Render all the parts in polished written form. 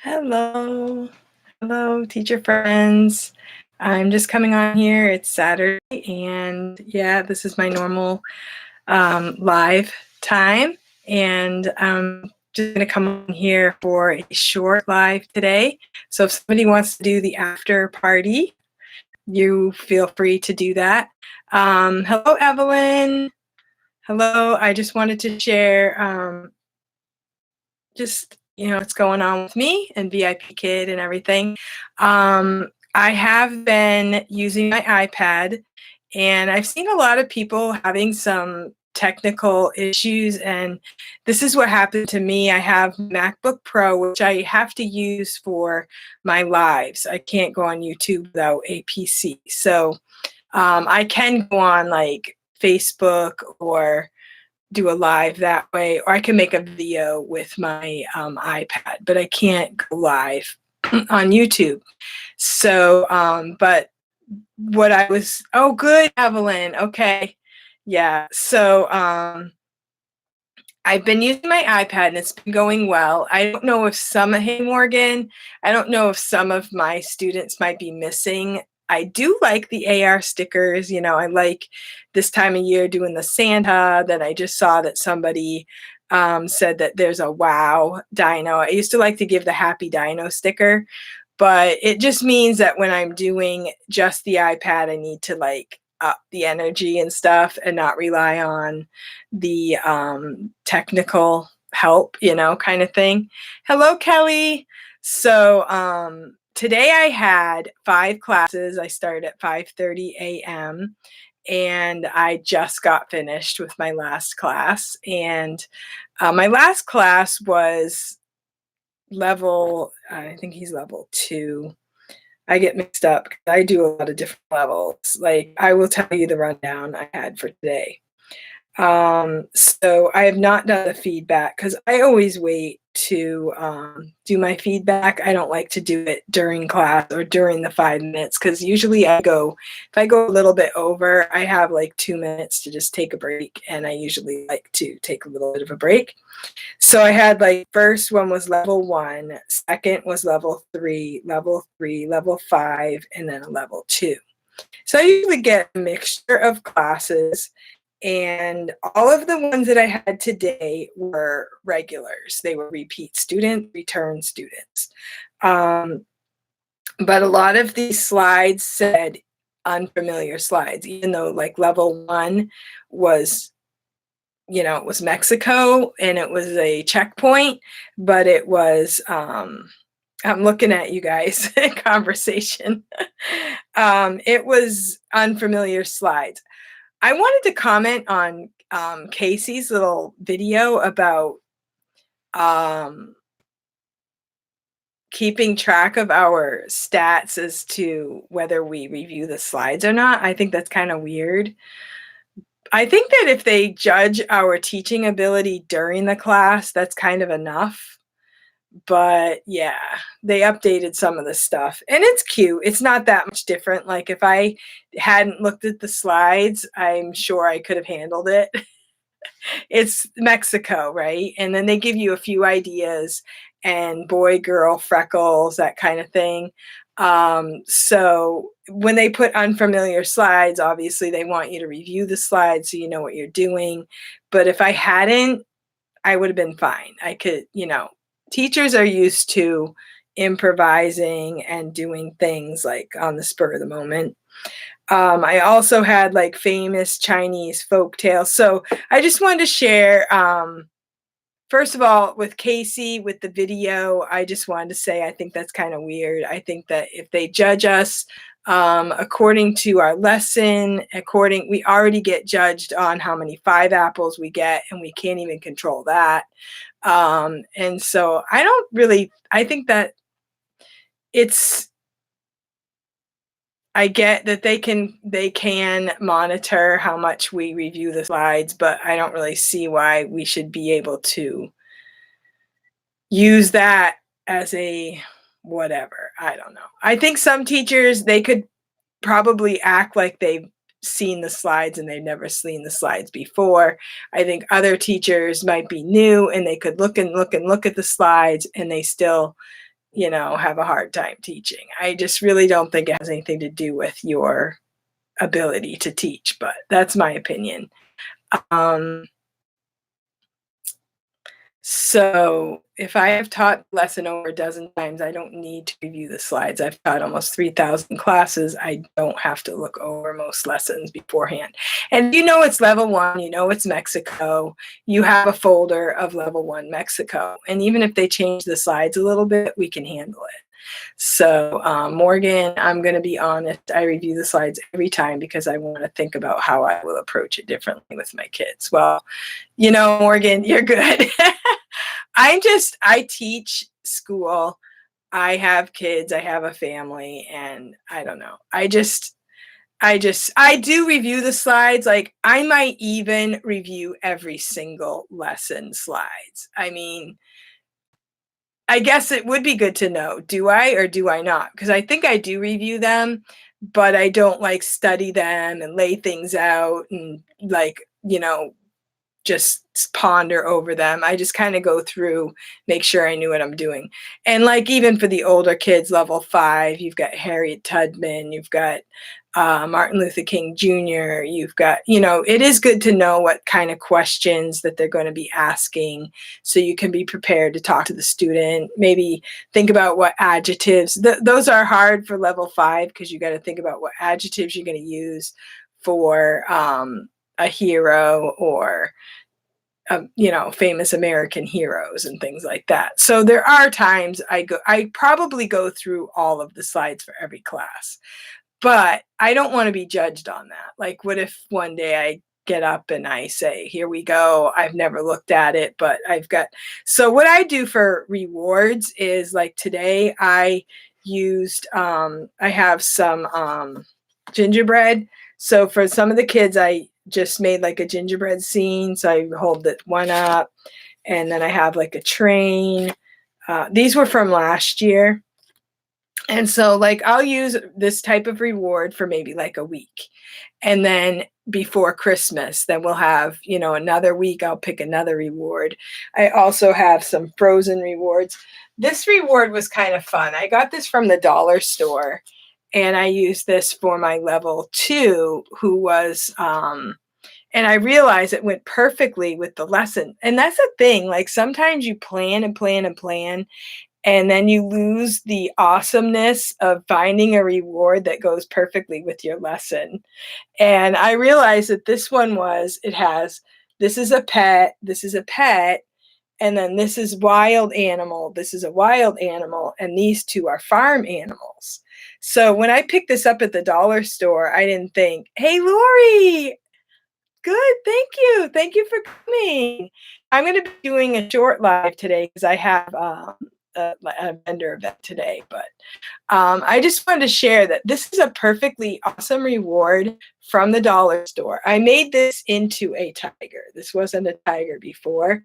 Hello. Hello, teacher friends. I'm just coming on here. It's Saturday, and yeah, this is my normal live time. And I'm just going to come on here for a short live today. So if somebody wants to do the after party, you feel free to do that. Hello, Evelyn. Hello. I just wanted to share just what's going on with me and VIPKID and everything. I have been using my iPad, and I've seen a lot of people having some technical issues, and this is what happened to me. I have MacBook Pro, which I have to use for my lives. I can't go on YouTube without a PC. So I can go on like Facebook or do a live that way, or I can make a video with my iPad, but I can't go live on YouTube. So, but what I was, oh, good, Evelyn. Okay. Yeah. So, I've been using my iPad and it's been going well. I don't know if hey, Morgan, I don't know if some of my students might be missing. I do like the AR stickers. I like this time of year doing the Santa. Then I just saw that somebody said that there's a wow dino. I used to like to give the happy dino sticker, but it just means that when I'm doing just the iPad, I need to like up the energy and stuff and not rely on the technical help, kind of thing. Hello, Kelly. So today I had 5 classes. I started at 5:30 a.m. and I just got finished with my last class. And my last class was I think he's level 2. I get mixed up because I do a lot of different levels. Like, I will tell you the rundown I had for today. So I have not done the feedback because I always wait to do my feedback. I don't like to do it during class or during the 5 minutes because usually if I go a little bit over, I have like 2 minutes to just take a break, and I usually like to take a little bit of a break. So I had like first one was level 1, second was level 3, level 5, and then a level 2. So I usually get a mixture of classes, and all of the ones that I had today were regulars. They were repeat students, return students. But a lot of these slides said unfamiliar slides, even though like level 1 was, it was Mexico and it was a checkpoint, but it was, I'm looking at you guys conversation. It was unfamiliar slides. I wanted to comment on Casey's little video about keeping track of our stats as to whether we review the slides or not. I think that's kind of weird. I think that if they judge our teaching ability during the class, that's kind of enough. But yeah, they updated some of the stuff, and it's cute. It's not that much different. Like, if I hadn't looked at the slides, I'm sure I could have handled it. It's Mexico, right? And then they give you a few ideas, and boy, girl, freckles, that kind of thing. So when they put unfamiliar slides, obviously they want you to review the slides so you know what you're doing. But if I hadn't, I would have been fine. I could, teachers are used to improvising and doing things like on the spur of the moment. I also had like famous Chinese folk tales. So I just wanted to share, first of all, with Casey, with the video, I just wanted to say I think that's kind of weird. I think that if they judge us according to our lesson, we already get judged on how many 5 apples we get, and we can't even control that. And so I think that I get that they can monitor how much we review the slides, but I don't really see why we should be able to use that as a whatever. I don't know. I think some teachers, they could probably act like they've seen the slides and they've never seen the slides before. I think other teachers might be new and they could look at the slides and they still have a hard time teaching. I just really don't think it has anything to do with your ability to teach, but that's my opinion. Um, So if I have taught the lesson over a dozen times, I don't need to review the slides. I've taught almost 3,000 classes. I don't have to look over most lessons beforehand. And it's level one, it's Mexico. You have a folder of level one Mexico. And even if they change the slides a little bit, we can handle it. So Morgan, I'm going to be honest, I review the slides every time because I want to think about how I will approach it differently with my kids. Well, Morgan, you're good. I teach school. I have kids, I have a family, and I don't know. I do review the slides. Like, I might even review every single lesson slides. I mean, I guess it would be good to know, do I or do I not? Because I think I do review them, but I don't like study them and lay things out and just ponder over them. I just kind of go through, make sure I knew what I'm doing. And even for the older kids, level 5, you've got Harriet Tubman, you've got Martin Luther King Jr., you've got, it is good to know what kind of questions that they're going to be asking so you can be prepared to talk to the student. Maybe think about what adjectives, those are hard for level 5 because you got to think about what adjectives you're going to use for a hero or famous American heroes and things like that. So there are times I probably go through all of the slides for every class, but I don't want to be judged on that. Like, what if one day I get up and I say, here we go, I've never looked at it, but so what I do for rewards is, like, today I used, I have some gingerbread. So for some of the kids, I just made like a gingerbread scene. So I hold that one up, and then I have like a train. These were from last year. And so, like, I'll use this type of reward for maybe like a week. And then before Christmas, then we'll have, another week, I'll pick another reward. I also have some frozen rewards. This reward was kind of fun. I got this from the dollar store, and I used this for my level 2, who was, and I realized it went perfectly with the lesson. And that's the thing. Like, sometimes you plan and plan and plan, and then you lose the awesomeness of finding a reward that goes perfectly with your lesson. And I realized that this one this is a pet, and then this is wild animal, this is a wild animal, and these two are farm animals. So when I picked this up at the dollar store, I didn't think, hey, Lori, good, thank you. Thank you for coming. I'm going to be doing a short live today because I have a vendor event today, but I just wanted to share that this is a perfectly awesome reward from the dollar store. I made this into a tiger. This wasn't a tiger before,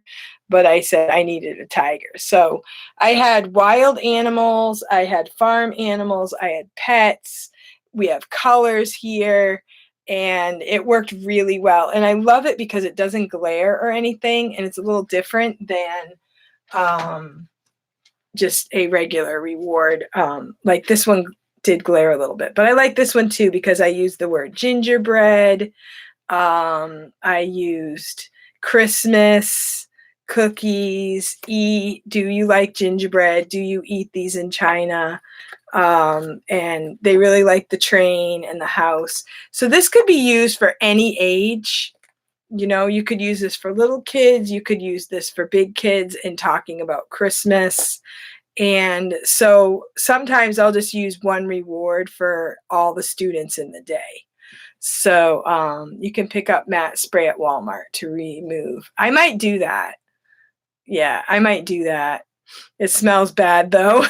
but I said I needed a tiger. So I had wild animals, I had farm animals, I had pets. We have colors here, and it worked really well. And I love it because it doesn't glare or anything, and it's a little different than just a regular reward. Like, this one did glare a little bit, but I like this one too because I used the word gingerbread. I used Christmas, cookies, do you like gingerbread? Do you eat these in China? And they really like the train and the house. So this could be used for any age. You could use this for little kids. You could use this for big kids in talking about Christmas. And so sometimes I'll just use one reward for all the students in the day. So you can pick up matte spray at Walmart to remove. I might do that. Yeah, I might do that. It smells bad though.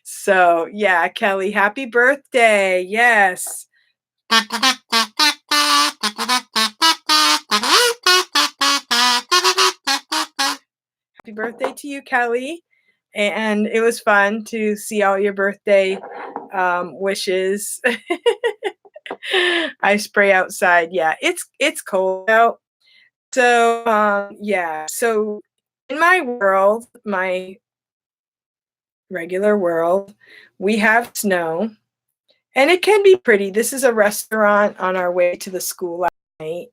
So yeah, Kelly, happy birthday. Yes. Happy birthday to you, Kelly. And it was fun to see all your birthday wishes. I spray outside. Yeah, it's cold out. So yeah. So in my world, my regular world. We have snow, and it can be pretty. This is a restaurant on our way to the school last night.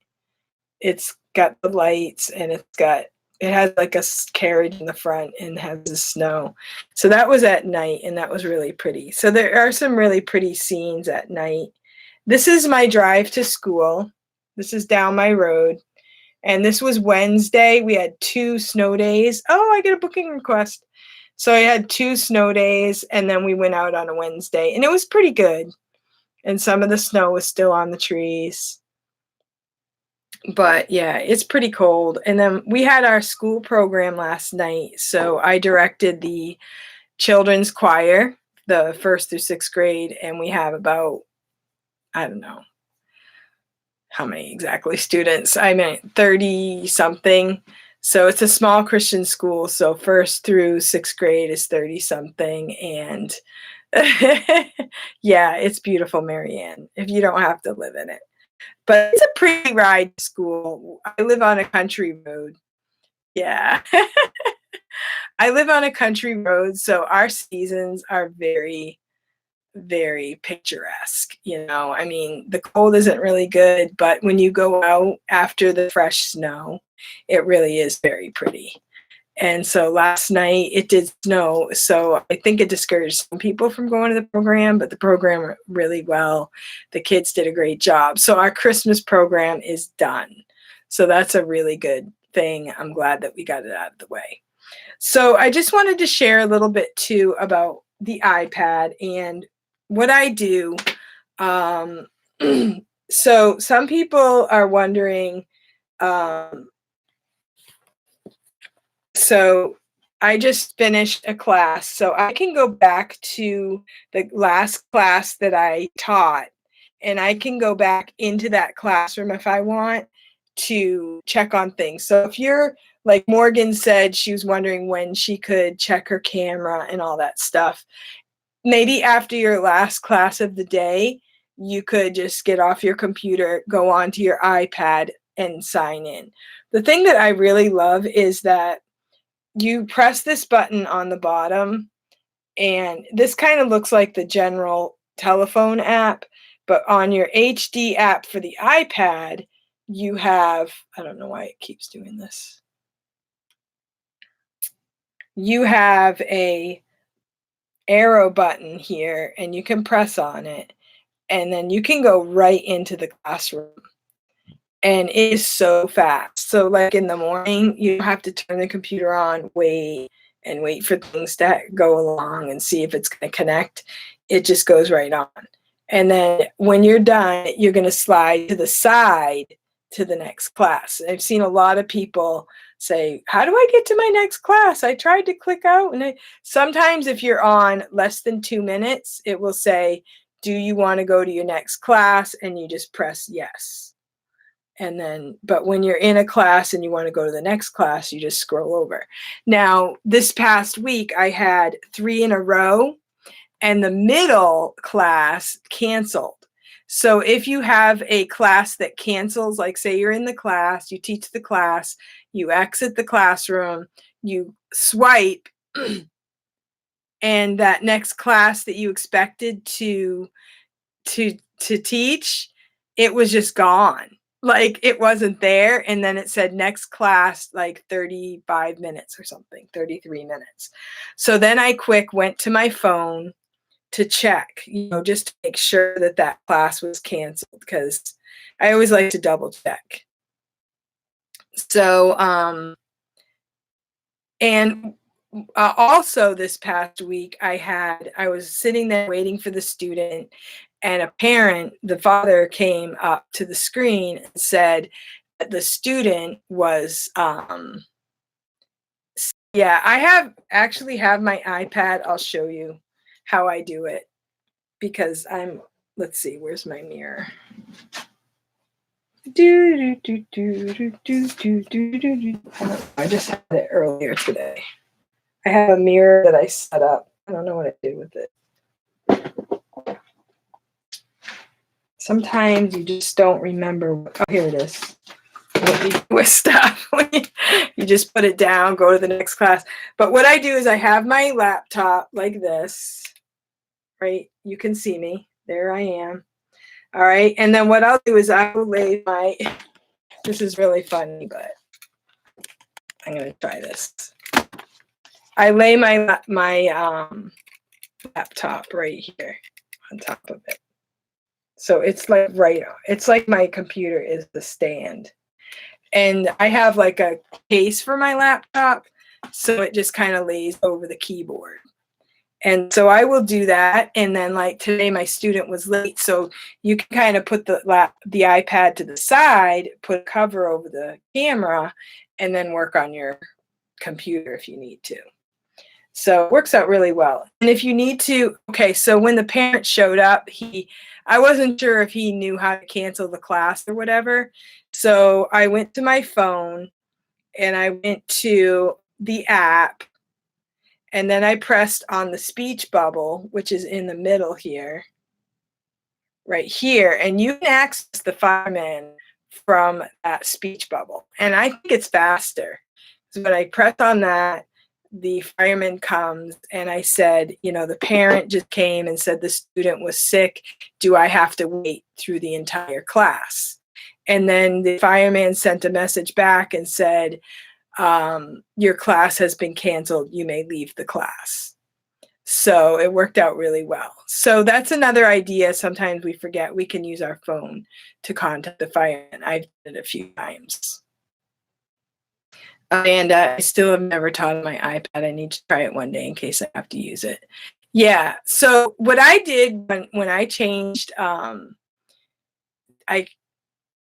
It's got the lights, and it has like a carriage in the front and has the snow. So that was at night, and that was really pretty. So there are some really pretty scenes at night. This is my drive to school. This is down my road. And this was Wednesday. We had 2 snow days. Oh, I get a booking request. So I had 2 snow days, and then we went out on a Wednesday, and it was pretty good. And some of the snow was still on the trees. But yeah, it's pretty cold. And then we had our school program last night. So I directed the children's choir, the 1st through 6th grade, and we have about, I don't know how many exactly students. I mean, 30 something. So it's a small Christian school. So 1st through 6th grade is 30 something. And yeah, it's beautiful, Marianne, if you don't have to live in it. But it's a pretty ride to school. I live on a country road. Yeah. I live on a country road, so our seasons are very, very picturesque. I mean, the cold isn't really good, but when you go out after the fresh snow, it really is very pretty. And so last night it did snow, so I think it discouraged some people from going to the program, but the program went really well. The kids did a great job. So our Christmas program is done. So that's a really good thing. I'm glad that we got it out of the way. So I just wanted to share a little bit too about the iPad and what I do. So some people are wondering, so I just finished a class, so I can go back to the last class that I taught, and I can go back into that classroom if I want to check on things. So if you're like Morgan said, she was wondering when she could check her camera and all that stuff. Maybe after your last class of the day, you could just get off your computer, go onto your iPad, and sign in. The thing that I really love is that you press this button on the bottom, and this kind of looks like the general telephone app, but on your HD app for the iPad, you have, I don't know why it keeps doing this. You have a arrow button here, and you can press on it, and then you can go right into the classroom. And it is so fast. So like in the morning, you have to turn the computer on, wait for things to go along and see if it's going to connect. It just goes right on. And then when you're done, you're going to slide to the side to the next class. I've seen a lot of people say, how do I get to my next class? I tried to click out. And sometimes if you're on less than 2 minutes, it will say, do you want to go to your next class? And you just press yes. And then, but when you're in a class and you want to go to the next class, you just scroll over. Now, this past week, I had 3 in a row, and the middle class canceled. So if you have a class that cancels, like say you're in the class, you teach the class, you exit the classroom, you swipe, and that next class that you expected to teach, it was just gone. Like it wasn't there. And then it said next class, like 35 minutes or something, 33 minutes. So then I went to my phone to check, just to make sure that that class was canceled, because I always like to double check. So, and also this past week, I was sitting there waiting for the student, and a parent, the father, came up to the screen and said that the student was, yeah, I actually have my iPad. I'll show you how I do it, because let's see, where's my mirror? I just had it earlier today. I have a mirror that I set up. I don't know what I did with it. Sometimes you just don't remember. Oh, here it is. what you do with stuff. You just put it down, go to the next class. But what I do is I have my laptop like this, right? You can see me. There I am. All right. And then what I'll do is I will lay my, this is really funny, but I'm going to try this. I lay my laptop right here on top of it. So it's like it's like my computer is the stand. And I have like a case for my laptop, so it just kind of lays over the keyboard. And so I will do that. And then like today my student was late, so you can kind of put the iPad to the side, put a cover over the camera, and then work on your computer if you need to. So it works out really well. And if you need to, okay, so when the parent showed up, I wasn't sure if he knew how to cancel the class or whatever. So I went to my phone and I went to the app, and then I pressed on the speech bubble, which is in the middle here, right here. And you can access the fireman from that speech bubble. And I think it's faster. So when I press on that, the fireman comes, and I said, you know, the parent just came and said the student was sick. Do I have to wait through the entire class? And then the fireman sent a message back and said, your class has been canceled. You may leave the class. So it worked out really well. So that's another idea. Sometimes we forget we can use our phone to contact the fireman. I've done it a few times. And I still have never taught on my iPad. I need to try it one day in case I have to use it. Yeah. So what I did when I changed, I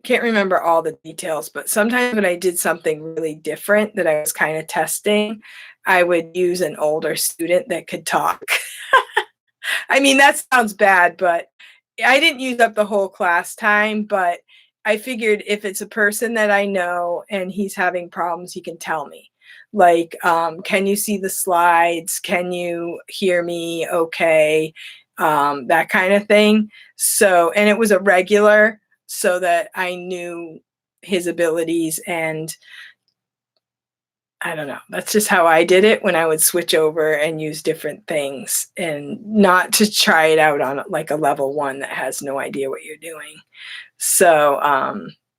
can't remember all the details, but sometimes when I did something really different that I was kind of testing, I would use an older student that could talk. I mean, that sounds bad, but I didn't use up the whole class time, but I figured if it's a person that I know and he's having problems, he can tell me. Like, can you see the slides? Can you hear me okay? That kind of thing. So, and it was a regular, so that I knew his abilities, and I don't know. That's just how I did it when I would switch over and use different things, and not to try it out on like a level 1 that has no idea what you're doing. So,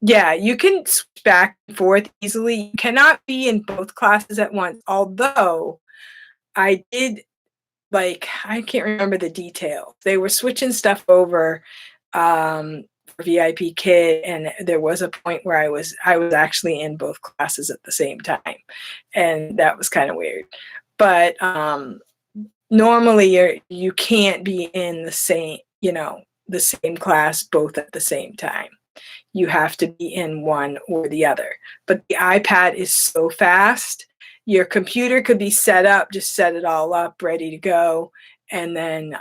yeah, you can switch back and forth easily. You cannot be in both classes at once, although I did, like, I can't remember the details. They were switching stuff over for VIPKID, and there was a point where I was actually in both classes at the same time, and that was kind of weird. But normally you can't be in the same, the same class both at the same time. You have to be in one or the other. But the iPad is so fast. Your computer could be set up, just set it all up, ready to go, and then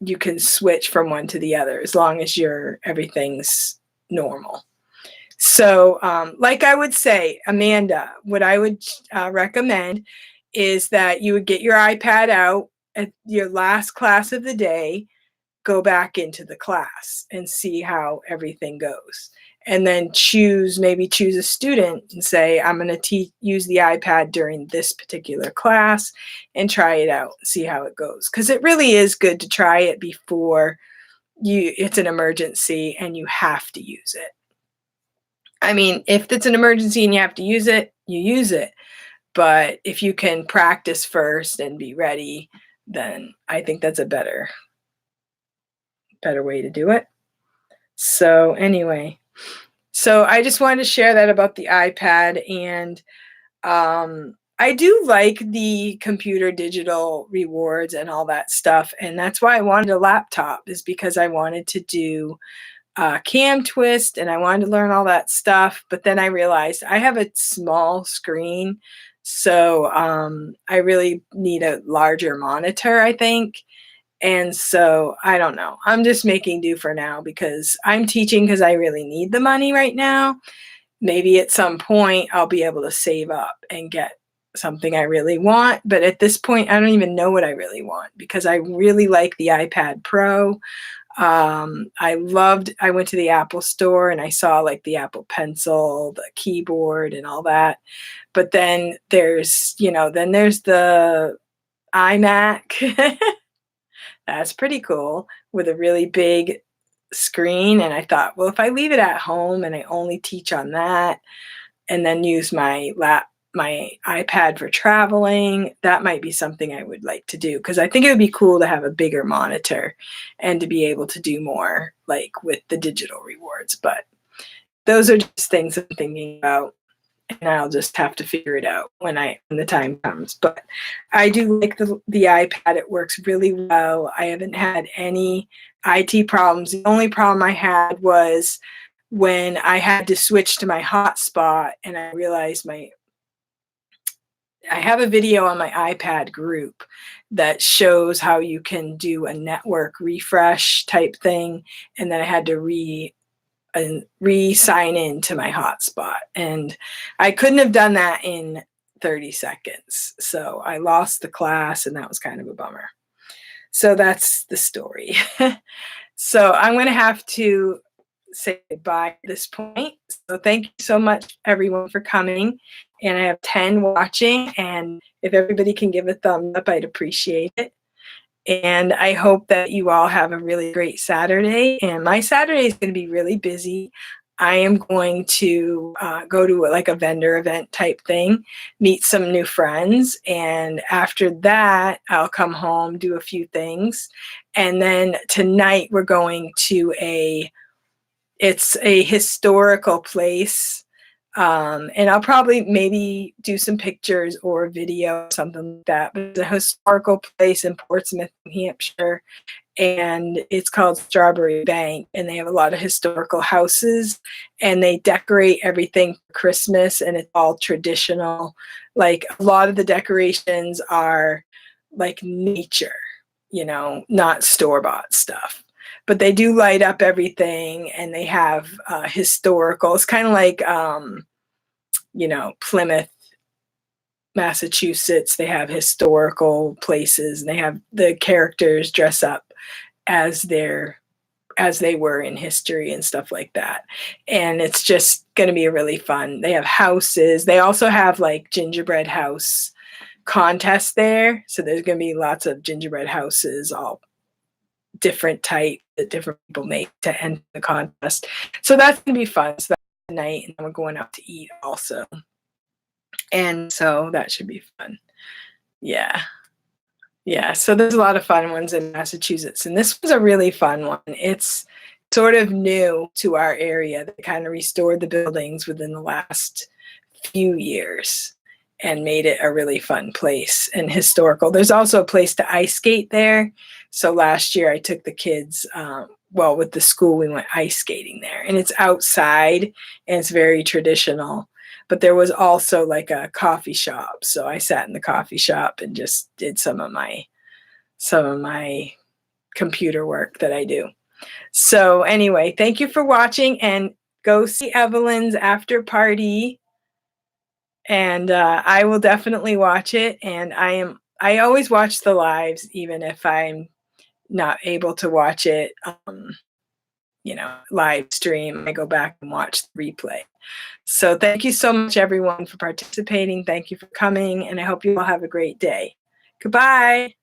you can switch from one to the other as long as everything's normal. So like I would say, Amanda, what I would recommend is that you would get your iPad out at your last class of the day, go back into the class and see how everything goes. And then maybe choose a student and say, I'm going to use the iPad during this particular class and try it out, see how it goes. Because it really is good to try it before it's an emergency and you have to use it. I mean, if it's an emergency and you have to use it, you use it. But if you can practice first and be ready, then I think that's a better way to do it. So anyway, so I just wanted to share that about the iPad, and I do like the computer digital rewards and all that stuff, and that's why I wanted a laptop, is because I wanted to do cam twist and I wanted to learn all that stuff. But then I realized I have a small screen, so I really need a larger monitor, I think. And so I don't know. I'm just making do for now because I'm teaching because I really need the money right now. Maybe at some point I'll be able to save up and get something I really want. But at this point, I don't even know what I really want because I really like the iPad Pro. I went to the Apple store and I saw like the Apple Pencil, the keyboard and all that. But then there's the iMac. That's pretty cool with a really big screen. And I thought, well, if I leave it at home and I only teach on that and then use my iPad for traveling, that might be something I would like to do, because I think it would be cool to have a bigger monitor and to be able to do more like with the digital rewards. But those are just things I'm thinking about, and I'll just have to figure it out when the time comes. But I do like the iPad. It works really well. I haven't had any IT problems. The only problem I had was when I had to switch to my hotspot, and I realized I have a video on my iPad group that shows how you can do a network refresh type thing, and then I had to re-sign in to my hotspot, and I couldn't have done that in 30 seconds. So I lost the class, and that was kind of a bummer. So that's the story. So I'm going to have to say goodbye at this point. So thank you so much, everyone, for coming. And I have 10 watching, and if everybody can give a thumbs up, I'd appreciate it. And I hope that you all have a really great Saturday. And my Saturday is going to be really busy. I am going to go to like a vendor event type thing, meet some new friends. And after that, I'll come home, do a few things. And then tonight we're going to it's a historical place. And I'll probably maybe do some pictures or video, something like that. But it's a historical place in Portsmouth, New Hampshire, and it's called Strawberry Bank. And they have a lot of historical houses, and they decorate everything for Christmas, and it's all traditional. Like a lot of the decorations are like nature, not store-bought stuff. But they do light up everything, and they have historical. It's kind of like, Plymouth, Massachusetts. They have historical places, and they have the characters dress up as they were in history and stuff like that. And it's just going to be really fun. They have houses. They also have like gingerbread house contests there. So there's going to be lots of gingerbread houses, all different type that different people make to end the contest. So that's gonna be fun. So that's tonight, and then we're going out to eat also. And so that should be fun. Yeah. Yeah. So there's a lot of fun ones in Massachusetts. And this was a really fun one. It's sort of new to our area. They kind of restored the buildings within the last few years and made it a really fun place and historical. There's also a place to ice skate there. So last year I took the kids, with the school, we went ice skating there, and it's outside and it's very traditional. But there was also like a coffee shop. So I sat in the coffee shop and just did some of my computer work that I do. So anyway, thank you for watching, and go see Evelyn's after party. And I will definitely watch it. And I always watch the lives, even if I'm not able to watch it, live stream. I go back and watch the replay. So thank you so much, everyone, for participating. Thank you for coming, and I hope you all have a great day. Goodbye.